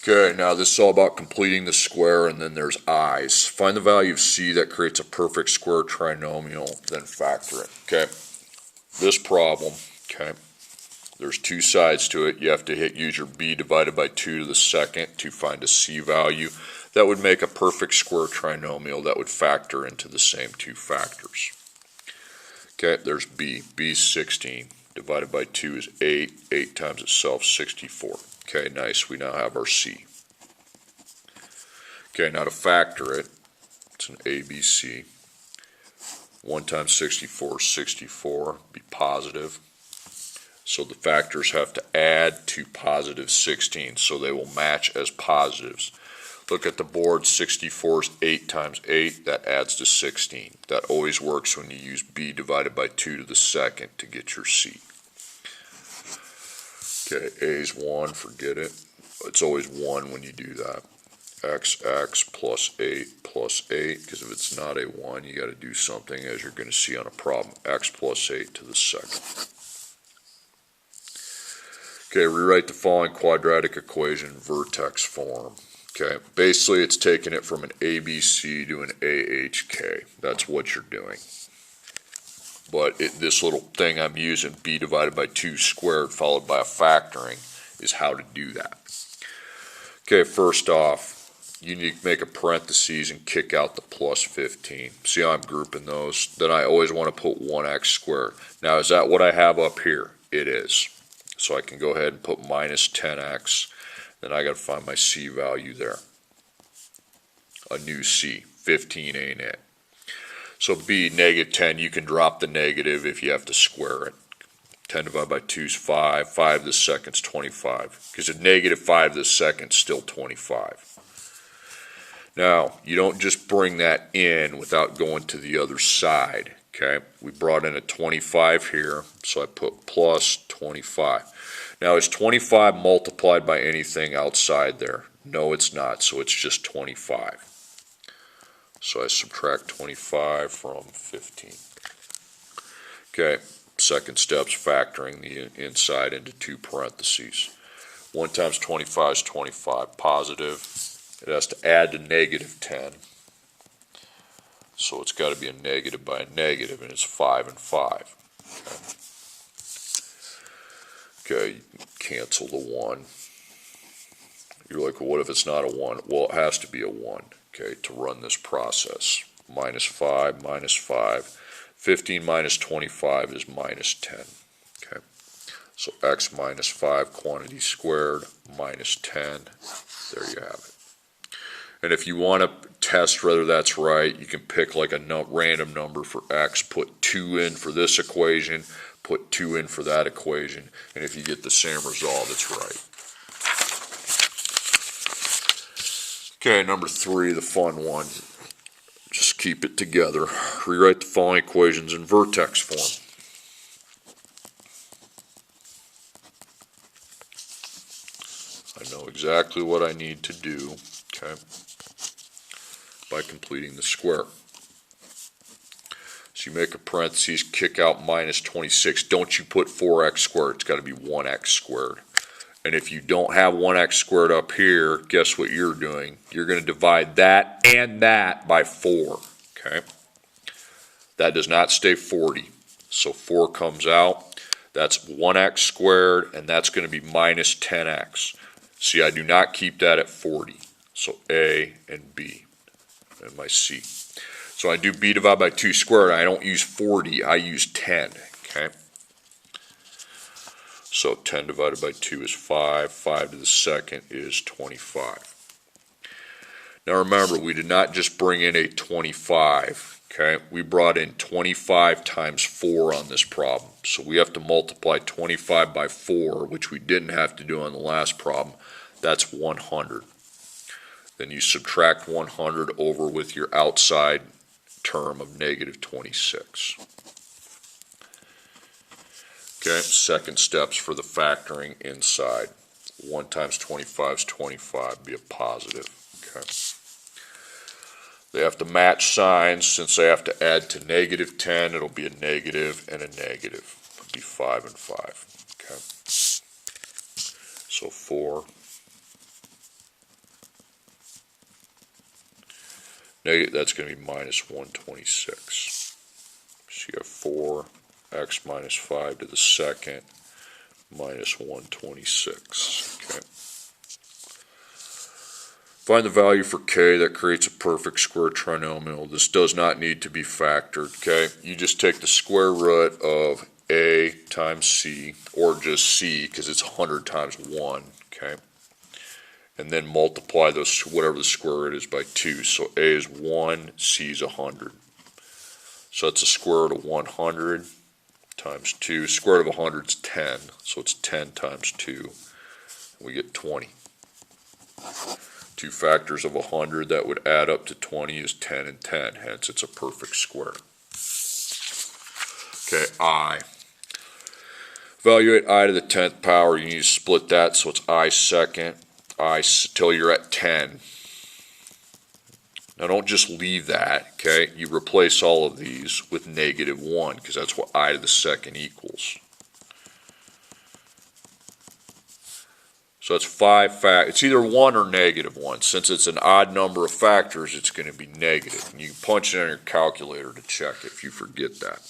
Okay, now this is all about completing the square, and then there's i's. Find the value of c that creates a perfect square trinomial, then factor it. Okay, this problem, okay, there's two sides to it. You have to use your b divided by 2 to the second to find a c value. That would make a perfect square trinomial that would factor into the same two factors. Okay, there's b. b is 16. Divided by 2 is 8. 8 times itself, 64. Okay, nice. We now have our c. Okay, now to factor it, it's an ABC. 1 times 64 is 64. Be positive. So the factors have to add to positive 16, so they will match as positives. Look at the board, 64 is 8 times 8, that adds to 16. That always works when you use b divided by 2 to the second to get your c. Okay, a is 1, forget it. It's always 1 when you do that. X plus 8 plus 8, because if it's not a 1, you got to do something, as you're going to see on a problem. X plus 8 to the second. Okay, rewrite the following quadratic equation in vertex form. Okay, basically it's taking it from an ABC to an AHK. That's what you're doing. But this little thing I'm using, b divided by 2 squared followed by a factoring, is how to do that. Okay, first off, you need to make a parentheses and kick out the plus 15. See how I'm grouping those? Then I always want to put 1x squared. Now, is that what I have up here? It is. So I can go ahead and put minus 10x. Then I got to find my c value there. A new c. 15 ain't it. So b, negative 10, you can drop the negative if you have to square it. 10 divided by 2 is 5. 5 to the second is 25. Because a negative 5 to the second is still 25. Now, you don't just bring that in without going to the other side. Okay, we brought in a 25 here, so I put plus 25. Now, is 25 multiplied by anything outside there? No, it's not, so it's just 25. So I subtract 25 from 15. Okay, second step's factoring the inside into two parentheses. 1 times 25 is 25, positive. It has to add to negative 10. So it's got to be a negative by a negative, and it's 5 and 5. Okay, cancel the 1. You're like, well, what if it's not a 1? Well, it has to be a 1, okay, to run this process. Minus 5, minus 5. 15 minus 25 is minus 10. Okay, so x minus 5 quantity squared minus 10. There you have it. And if you want to test whether that's right, you can pick like a random number for x, put 2 in for this equation, put 2 in for that equation, and if you get the same result, it's right. Okay, number 3, the fun one. Just keep it together. Rewrite the following equations in vertex form. I know exactly what I need to do, okay, by completing the square. So you make a parentheses, kick out minus 26. Don't you put 4x squared. It's got to be 1x squared. And if you don't have 1x squared up here, guess what you're doing? You're going to divide that and that by 4. Okay? That does not stay 40. So 4 comes out. That's 1x squared, and that's going to be minus 10x. See, I do not keep that at 40. So A and B and my C. So I do b divided by 2 squared. I don't use 40. I use 10. Okay? So 10 divided by 2 is 5. 5 to the second is 25. Now remember, we did not just bring in a 25. Okay? We brought in 25 times 4 on this problem. So we have to multiply 25 by 4, which we didn't have to do on the last problem. That's 100. Then you subtract 100 over with your outside term of negative 26. Okay, second steps for the factoring inside. 1 times 25 is 25, be a positive. Okay. They have to match signs. Since they have to add to negative 10, it'll be a negative and a negative. It'll be 5 and 5. Okay. So 4 That's going to be minus 126. So you have 4x minus 5 to the second minus 126. Okay. Find the value for k that creates a perfect square trinomial. This does not need to be factored. Okay. You just take the square root of a times c, or just c because it's 100 times 1. Okay. And then multiply those, whatever the square root is, by 2. So a is 1, c is 100. So that's the square root of 100 times 2. Square root of 100 is 10, so it's 10 times 2. We get 20. Two factors of 100 that would add up to 20 is 10 and 10, hence it's a perfect square. Okay, I. Evaluate I to the 10th power. You need to split that, so it's I second. I till you're at 10. Now don't just leave that, okay? You replace all of these with negative 1 because that's what I to the second equals. So it's 5 it's either 1 or negative 1. Since it's an odd number of factors, it's going to be negative. And you can punch it in your calculator to check if you forget that.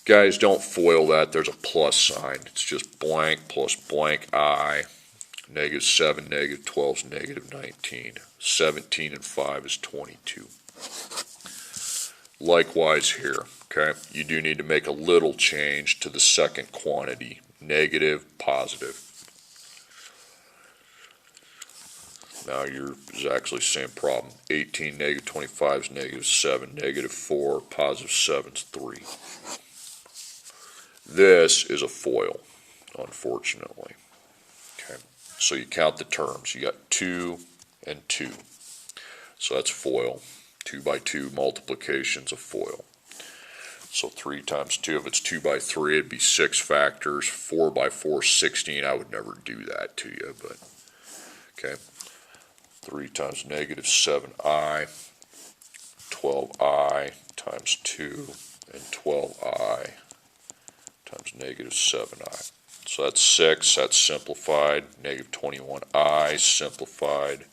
Guys, don't foil that. There's a plus sign. It's just blank plus blank I. Negative 7, negative 12 is negative 19. 17 and 5 is 22. Likewise here, okay? You do need to make a little change to the second quantity. Negative, positive. Now it's actually the same problem. 18, negative 25 is negative 7. Negative 4, positive 7 is 3. This is a foil, unfortunately. Okay. So you count the terms. You got 2 and 2. So that's foil. 2 by 2 multiplications of foil. So 3 times 2, if it's 2 by 3, it'd be 6 factors. 4 by 4 is 16. I would never do that to you, but okay. 3 times negative 7i, 12i times 2, and 12i times negative 7i. So that's 6, that's simplified. Negative 21i simplified.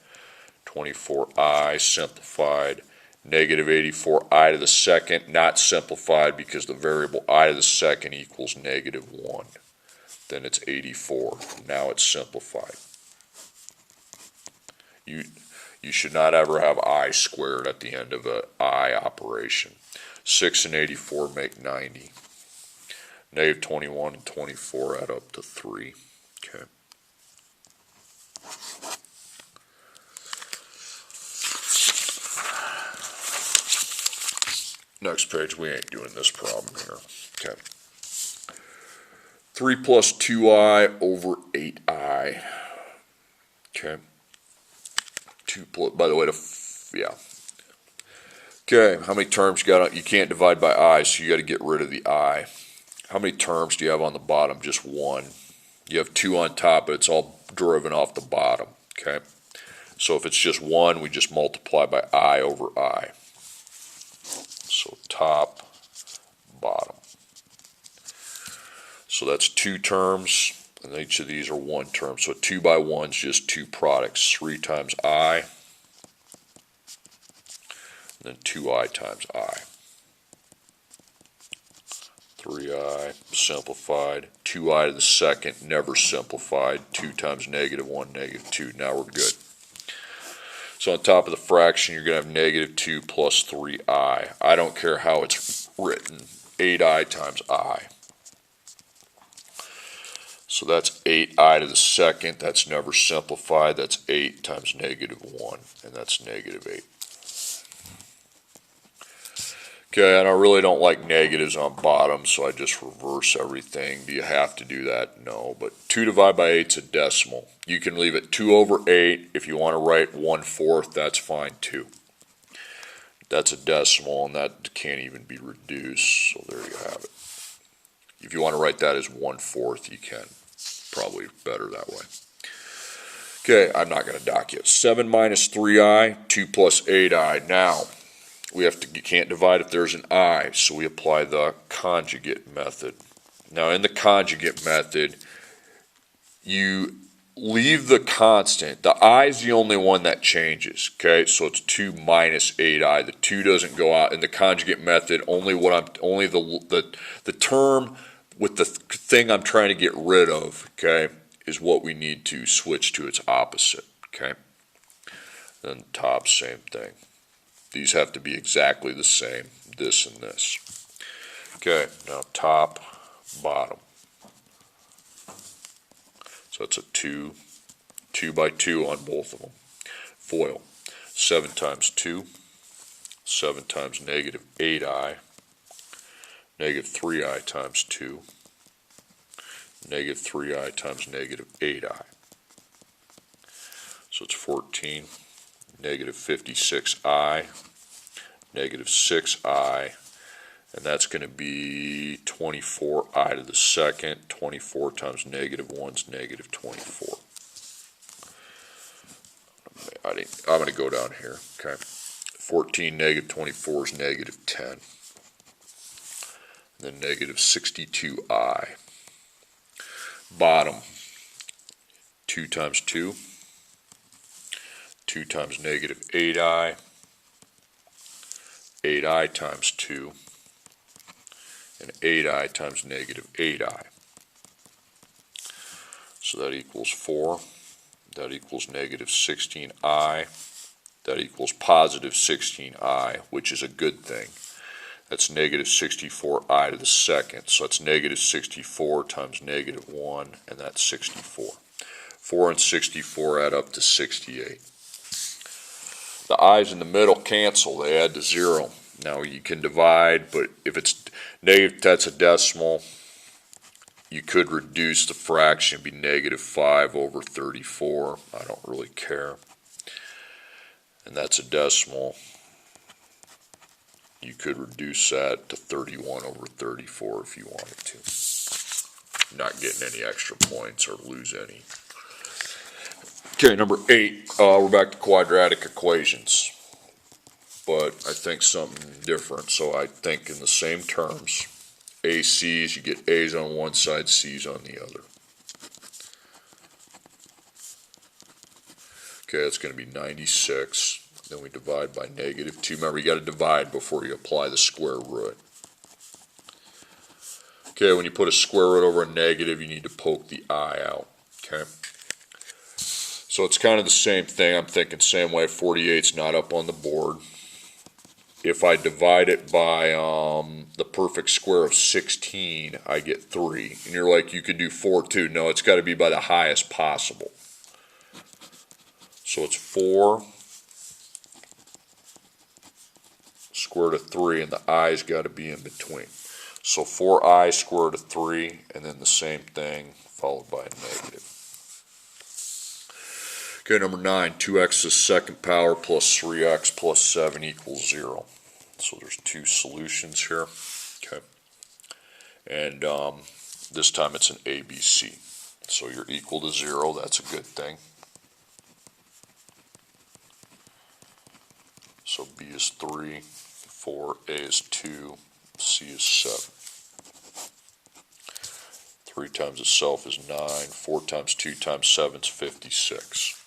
24i simplified. Negative 84i to the second, not simplified because the variable I to the second equals negative 1. Then it's 84. Now it's simplified. You should not ever have I squared at the end of an I operation. 6 and 84 make 90. Negative 21 and 24 add up to 3. Okay. Next page, we ain't doing this problem here. Okay. 3 plus 2i over 8i. Okay. 2 plus, by the way, yeah. Okay, how many terms you got? You can't divide by I, so you got to get rid of the I. How many terms do you have on the bottom? Just 1. You have 2 on top, but it's all driven off the bottom. Okay. So if it's just 1, we just multiply by I over I. So top, bottom. So that's 2 terms, and each of these are 1 term. So 2 by 1 is just 2 products. 3 times I, and then 2i times I. 3i simplified. 2i to the second, never simplified. 2 times negative 1, negative 2. Now we're good. So on top of the fraction, you're going to have negative 2 plus 3i. I don't care how it's written. 8i times I. So that's 8i to the second. That's never simplified. That's 8 times negative 1, and that's negative 8. Okay, and I really don't like negatives on bottom, so I just reverse everything. Do you have to do that? No, but 2 divided by 8 is a decimal. You can leave it 2 over 8. If you want to write 1/4, that's fine too. That's a decimal, and that can't even be reduced, so there you have it. If you want to write that as 1/4, you can. Probably better that way. Okay, I'm not going to dock you. 7 minus 3i, 2 plus 8i. Now, you can't divide if there's an I, so we apply the conjugate method. Now in the conjugate method, you leave the constant. The I is the only one that changes, okay? So it's 2 minus 8i. The 2 doesn't go out. In the conjugate method, only the term with the thing I'm trying to get rid of, okay, is what we need to switch to its opposite, okay? Then top, same thing. These have to be exactly the same, this and this. Okay, now top, bottom. So it's a 2 by 2 on both of them. FOIL, 7 times 2, 7 times negative 8i, negative 3i times 2, negative 3i times negative 8i. So it's 14, negative 56i, negative 6i, and that's going to be 24i to the second. 24 times negative 1 is negative 24. I'm going to go down here, okay. 14 negative 24 is negative 10. And then negative 62i. Bottom, 2 times 2. 2 times negative 8i. 8i times 2. And 8i times negative 8i. So that equals 4. That equals negative 16i. That equals positive 16i, which is a good thing. That's negative 64i to the second. So that's negative 64 times negative 1, and that's 64. 4 and 64 add up to 68. The i's in the middle cancel. They add to 0. Now you can divide, but if it's negative, that's a decimal. You could reduce the fraction, be negative 5 over 34. I don't really care. And that's a decimal. You could reduce that to 31 over 34 if you wanted to. Not getting any extra points or lose any. Okay, number 8, we're back to quadratic equations. But I think something different, so I think in the same terms. A, C's, you get A's on one side, C's on the other. Okay, that's going to be 96. Then we divide by negative 2. Remember, you got to divide before you apply the square root. Okay, when you put a square root over a negative, you need to poke the I out. Okay. So it's kind of the same thing. I'm thinking same way. 48's not up on the board. If I divide it by the perfect square of 16, I get 3. And you're like, you could do 4 too. No, it's got to be by the highest possible. So it's 4 square root of 3, and the i's got to be in between. So 4i square root of 3, and then the same thing followed by a negative. Okay, number 9, 2x to the second power plus 3x plus 7 equals 0. So there's 2 solutions here. Okay. And this time it's an ABC. So you're equal to 0. That's a good thing. So B is 3, 4, A is 2, C is 7. 3 times itself is 9. 4 times 2 times 7 is 56.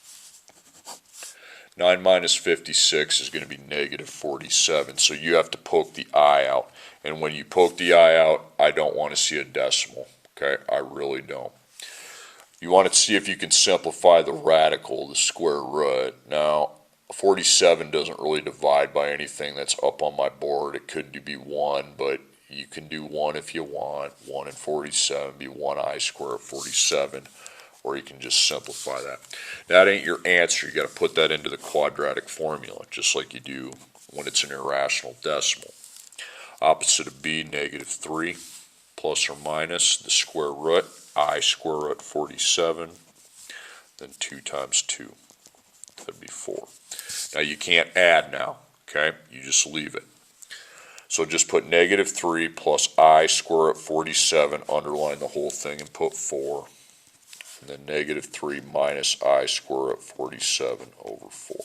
9 minus 56 is going to be negative 47. So you have to poke the I out. And when you poke the I out, I don't want to see a decimal. Okay, I really don't. You want to see if you can simplify the radical, the square root. Now, 47 doesn't really divide by anything that's up on my board. It could be 1, but you can do 1 if you want. 1 and 47 be 1i squared of 47. Or you can just simplify that. That ain't your answer. You got to put that into the quadratic formula, just like you do when it's an irrational decimal. Opposite of b, negative 3, plus or minus the square root, I square root 47, then 2 times 2. That'd be 4. Now you can't add now, okay? You just leave it. So just put negative 3 plus I square root 47, underline the whole thing and put 4. And then negative 3 minus I square root 47 over 4.